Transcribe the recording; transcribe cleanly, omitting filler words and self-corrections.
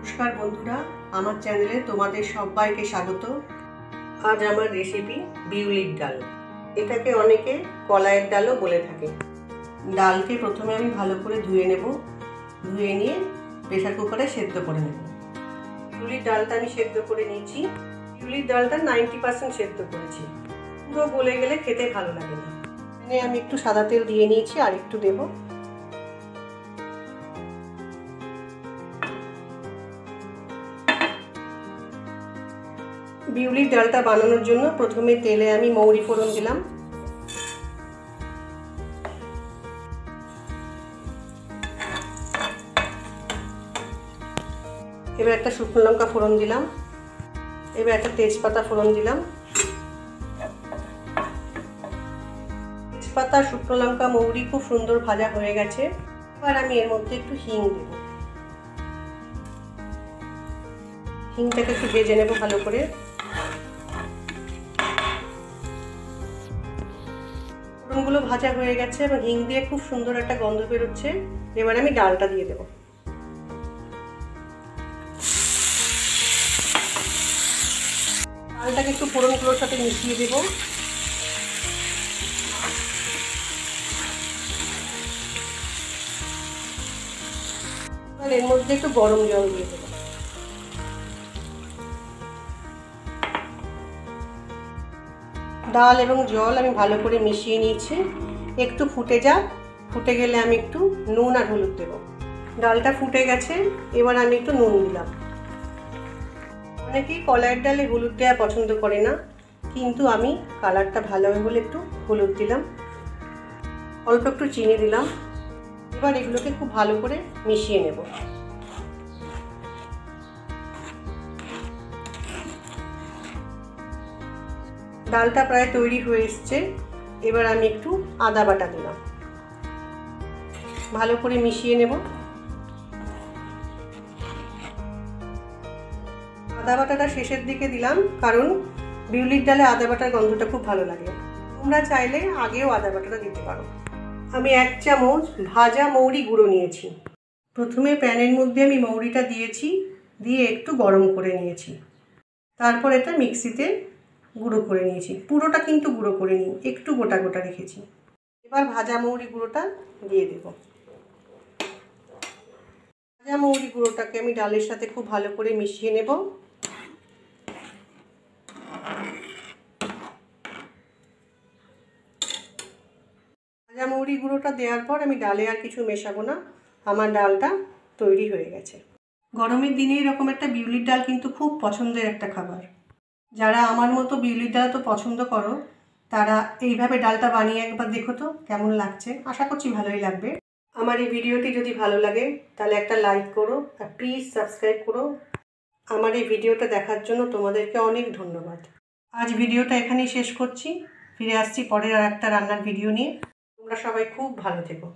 নমস্কার বন্ধুরা, আমার চ্যানেলে তোমাদের সবাইকে স্বাগত। আজ আমার রেসিপি বিউলির ডাল। এটাকে অনেকে কলাইয়ের ডালও বলে থাকে। ডালকে প্রথমে আমি ভালো করে ধুয়ে নেব। ধুয়ে নিয়ে প্রেসার কুকারে সেদ্ধ করে নেব। বিউলির ডালটা আমি সেদ্ধ করে নিয়েছি। বিউলির ডালটা 90% সেদ্ধ করেছি। পুরো গলে গেলে খেতে ভালো লাগে না। এখানে আমি একটু সাদা তেল দিয়ে নিয়েছি, আর একটু দেবো। বিউলির ডালটা বানানোর জন্য প্রথমে তেলে আমি মৌরি ফোড়ন দিলাম। এবার একটা শুকনো লঙ্কা ফোড়ন দিলাম। এবার একটা তেজপাতা ফোড়ন দিলাম। তেজপাতা, শুকনো লঙ্কা, মৌরি খুব সুন্দর ভাজা হয়ে গেছে। এবার আমি এর মধ্যে একটু হিং দেব। হিংটাকে একটু ভেজে নেব ভালো করে। ফোড়নগুলো ভাজা হয়ে গেছে এবং হিং দিয়ে খুব সুন্দর একটা গন্ধ বেরোচ্ছে। এবার আমি ডালটা দিয়ে দেব। ডালটাকে একটু ফোড়নগুলোর সাথে মিশিয়ে দেব। এবার এর মধ্যে একটু গরম জল দিয়ে দেব। ডাল এবং জল আমি ভালো করে মিশিয়ে নিয়েছি। একটু ফুটে যাক, ফুটে গেলে আমি একটু নুন আর হলুদ দেব। ডালটা ফুটে গেছে, এবার আমি একটু নুন দিলাম। অনেকেই কলাইয়ের ডালে হলুদ দেওয়া পছন্দ করে না, কিন্তু আমি কালারটা ভালো হবে বলে একটু হলুদ দিলাম। অল্প একটু চিনি দিলাম। এবার এগুলোকে খুব ভালো করে মিশিয়ে নেব। ডালটা প্রায় তৈরি হয়ে এসছে। এবার আমি একটু আদা বাটা দিলাম। ভালো করে মিশিয়ে নেব। আদা বাটাটা শেষের দিকে দিলাম, কারণ বিউলির ডালে আদা বাটার গন্ধটা খুব ভালো লাগে। তোমরা চাইলে আগেও আদা বাটাটা দিতে পারো। আমি 1 চামচ ভাজা মৌরি গুঁড়ো নিয়েছি। প্রথমে প্যানের মধ্যে আমি মৌরিটা দিয়েছি, দিয়ে একটু গরম করে নিয়েছি। তারপর এটা মিক্সিতে গুঁড়ো করে নিয়েছি। পুরোটা কিন্তু গুঁড়ো করে নিই, একটু গোটা গোটা রেখেছি। এবার ভাজা মৌরি গুঁড়োটা দিয়ে দেব। ভাজা মৌরি গুঁড়োটাকে আমি ডালের সাথে খুব ভালো করে মিশিয়ে নেব। ভাজা মৌরি গুঁড়োটা দেওয়ার পর আমি ডালে আর কিছু মেশাবো না। আমার ডালটা তৈরি হয়ে গেছে। গরমের দিনে এরকম একটা বিউলির ডাল কিন্তু খুব পছন্দের একটা খাবার। যারা আমার মতো বিউলির ডাল তো পছন্দ করো, তারা এইভাবে ডালটা বানিয়ে একবার দেখো তো কেমন লাগছে। আশা করছি ভালোই লাগবে। আমার এই ভিডিওটি যদি ভালো লাগে তাহলে একটা লাইক করো, আর প্লিজ সাবস্ক্রাইব করো। আমার এই ভিডিওটা দেখার জন্য তোমাদেরকে অনেক ধন্যবাদ। আজ ভিডিওটা এখানেই শেষ করছি। ফিরে আসছি পরের আর একটা রান্নার ভিডিও নিয়ে। তোমরা সবাই খুব ভালো থেকো।